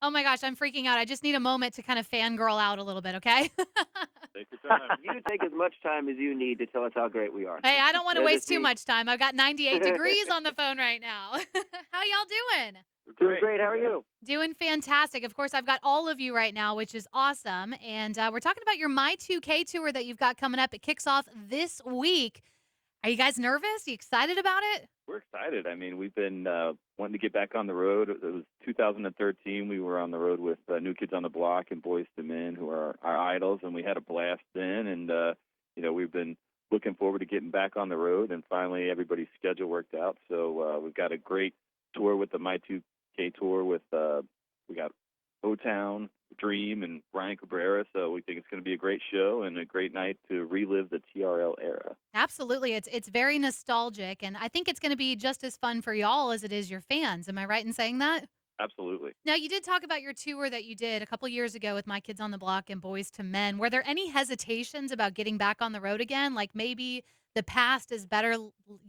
Oh my gosh, I'm freaking out. I just need a moment to kind of fangirl out a little bit, okay? Take your time. You take as much time as you need to tell us how great we are. Hey, I don't want to Let it waste too be. much time. I've got 98 degrees on the phone right now. How y'all doing? Doing Great. great. How are you? Doing fantastic. Of course, I've got all of you right now, which is awesome. And we're talking about your My 2K tour that you've got coming up. It kicks off this week. Are you guys nervous? You excited about it? We're excited. I mean, we've been wanting to get back on the road. It was 2013. We were on the road with New Kids on the Block and Boys to Men, who are our idols, and we had a blast then. And we've been looking forward to getting back on the road. And finally, everybody's schedule worked out. So we've got a great tour with the My 2K tour. With we got O Town, Dream, and Ryan Cabrera. So we think it's going to be a great show and a great night to relive the TRL era. Absolutely. It's very nostalgic, and I think it's going to be just as fun for y'all as it is your fans. Am I right in saying that? Absolutely. Now, you did talk about your tour that you did a couple years ago with My Kids on the Block and Boys to Men. Were there any hesitations about getting back on the road again? Like maybe the past is better,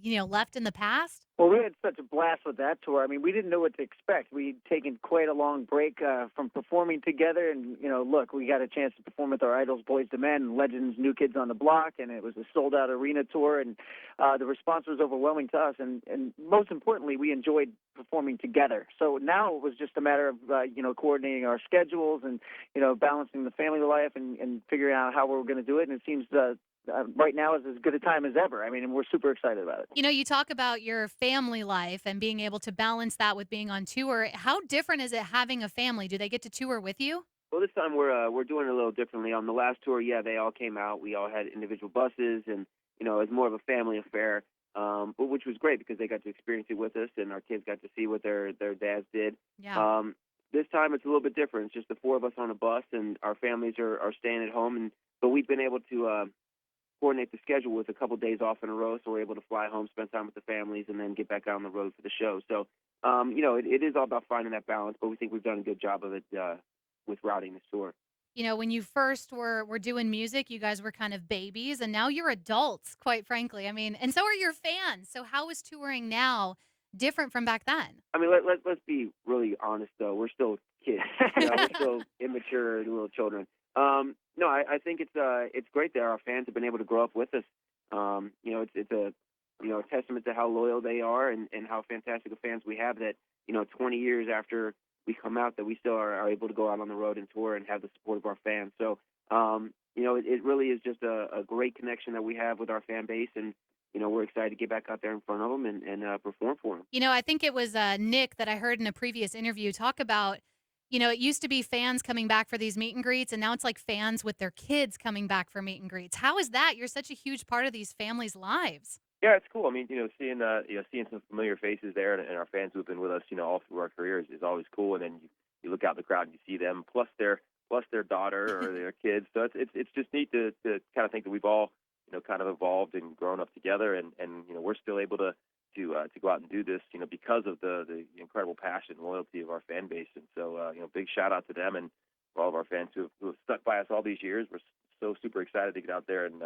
left in the past? Well, we had such a blast with that tour. I mean, we didn't know what to expect. We'd taken quite a long break from performing together, and look, we got a chance to perform with our idols, Boys to Men, and Legends, New Kids on the Block, and it was a sold-out arena tour, and the response was overwhelming to us, and most importantly, we enjoyed performing together. So now it was just a matter of coordinating our schedules and balancing the family life and figuring out how we were going to do it. And it seems right now is as good a time as ever. I mean, and we're super excited about it. You talk about your family life and being able to balance that with being on tour. How different is it having a family? Do they get to tour with you? Well, this time we're doing it a little differently. On the last tour, yeah, they all came out. We all had individual buses, and it was more of a family affair, but which was great because they got to experience it with us, and our kids got to see what their dads did. Yeah. This time it's a little bit different. It's just the four of us on a bus, and our families are staying at home, and but we've been able to coordinate the schedule with a couple days off in a row, so we're able to fly home, spend time with the families, and then get back out on the road for the show. So, it is all about finding that balance, but we think we've done a good job of it with routing this tour. When you first were doing music, you guys were kind of babies, and now you're adults, quite frankly. I mean, and so are your fans. So how is touring now different from back then? I mean, let's be really honest though. We're still kids. We're still immature little children. No, I think it's great that our fans have been able to grow up with us. It's a a testament to how loyal they are and how fantastic of fans we have that 20 years after we come out that we still are able to go out on the road and tour and have the support of our fans. So it really is just a great connection that we have with our fan base, and we're excited to get back out there in front of them and perform for them. I think it was Nick that I heard in a previous interview talk about, it used to be fans coming back for these meet and greets, and now it's like fans with their kids coming back for meet and greets. How is that? You're such a huge part of these families' lives. Yeah, it's cool. I mean, seeing some familiar faces there, and our fans who've been with us, all through our careers is always cool. And then you look out in the crowd and you see them, plus their daughter or their kids. So it's just neat to kind of think that we've all kind of evolved and grown up together, and we're still able to go out and do this, because of the incredible passion and loyalty of our fan base. And so big shout out to them and for all of our fans who have stuck by us all these years. We're so super excited to get out there and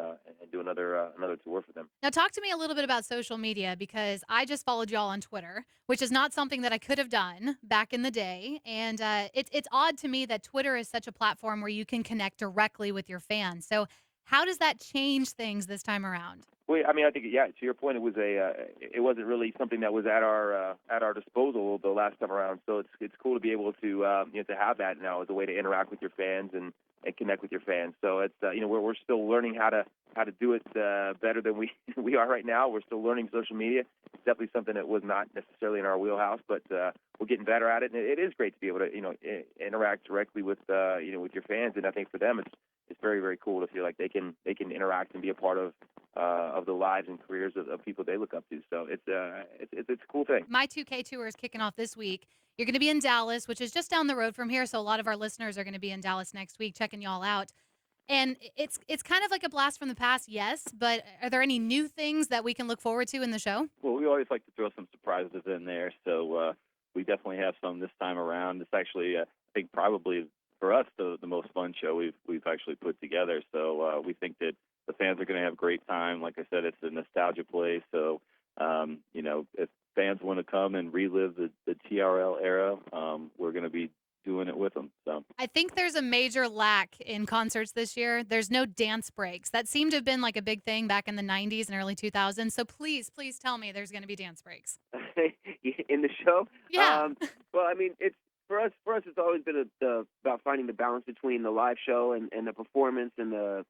do another tour for them. Now, talk to me a little bit about social media because I just followed y'all on Twitter, which is not something that I could have done back in the day. And it's odd to me that Twitter is such a platform where you can connect directly with your fans. So, how does that change things this time around? Well, I mean, I think, yeah. To your point, it wasn't really something that was at our disposal the last time around. So it's cool to be able to to have that now as a way to interact with your fans and connect with your fans. So it's we're still learning how to do it better than we we are right now. We're still learning social media. It's definitely something that was not necessarily in our wheelhouse, but we're getting better at it. And it is great to be able to interact directly with with your fans. And I think for them it's very, very cool to feel like they can interact and be a part of the lives and careers of people they look up to. So it's a cool thing. My 2K tour is kicking off this week. You're going to be in Dallas, which is just down the road from here. So, a lot of our listeners are going to be in Dallas next week, checking y'all out. And it's kind of like a blast from the past, yes. But are there any new things that we can look forward to in the show? Well, we always like to throw some surprises in there, so we definitely have some this time around. It's actually, I think, probably for us the most fun show we've actually put together. So we think that the fans are going to have a great time. Like I said, it's a nostalgia play, so if fans want to come and relive the TRL era, we're going to be doing it with think there's a major lack in concerts this year. There's no dance breaks. That seemed to have been like a big thing back in the 90s and early 2000s. So please, please tell me there's going to be dance breaks. In the show. Yeah. Well, I mean, it's for us. For us, it's always been about finding the balance between the live show and the performance and the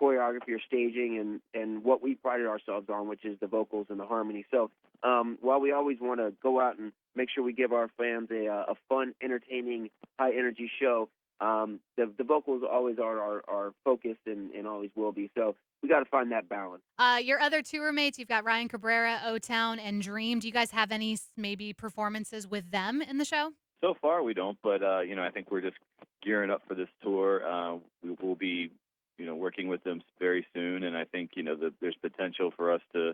choreography or staging and what we prided ourselves on, which is the vocals and the harmony. So while we always want to go out and make sure we give our fans a fun, entertaining, high energy show, the vocals always are our focus and always will be. So we got to find that balance. Your other tour mates, you've got Ryan Cabrera, O-Town, and Dream. Do you guys have any maybe performances with them in the show? So far, we don't, but I think we're just gearing up for this tour. We will be, working with them very soon, and I think there's potential for us to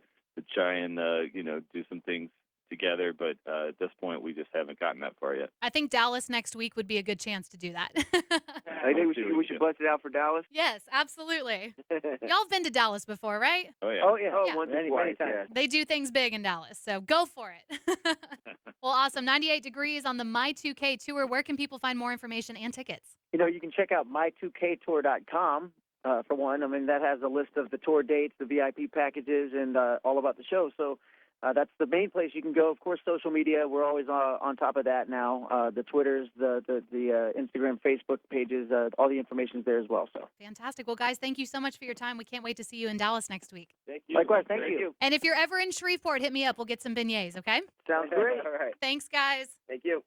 try and do some things together. But at this point, we just haven't gotten that far yet. I think Dallas next week would be a good chance to do that. I think we should bust it out for Dallas. Yes, absolutely. Y'all have been to Dallas before, right? Oh yeah. Oh yeah. Oh, Yeah. once or Many twice. times. Yeah. They do things big in Dallas, so go for it. Well, awesome. 98 Degrees on the My2K tour. Where can people find more information and tickets? You can check out my2ktour.com for one. I mean, that has a list of the tour dates, the VIP packages, and all about the show. So that's the main place you can go. Of course, social media, we're always on top of that now. The Twitters, the Instagram, Facebook pages, all the information's there as well. So Fantastic. Well, guys, thank you so much for your time. We can't wait to see you in Dallas next week. Thank you. likewise, thank you. And if you're ever in Shreveport, hit me up. We'll get some beignets, okay? Sounds great. All right. Thanks, guys. Thank you.